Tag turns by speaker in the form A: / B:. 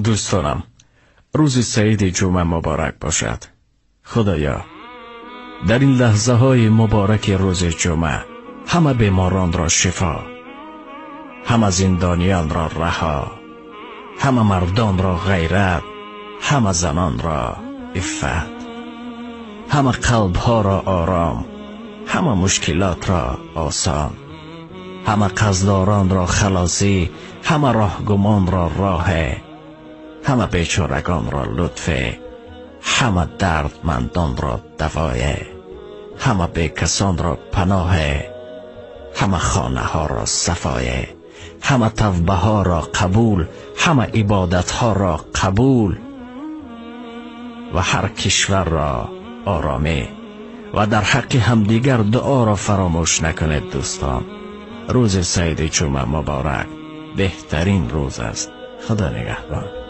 A: دوستانم، روز سعید جمعه مبارک باشد. خدایا در این لحظه های مبارک روز جمعه همه بیماران را شفا، همه زندانیان را رها، همه مردان را غیرت، همه زنان را عفت، همه قلب ها را آرام، همه مشکلات را آسان، همه قصدداران را خلاصی، همه راهگمان را راه، همه بیچارگان را لطف، همه دردمندان را دوای، همه بیکسان را پناه، همه خانه ها را صفای، همه توبه ها را قبول، همه عبادت ها را قبول، و هر کشور را آرامی، و در حق همدیگر دعا را فراموش نکنید. دوستان، روز سعید جمعه مبارک، بهترین روز است. خدا نگهدار.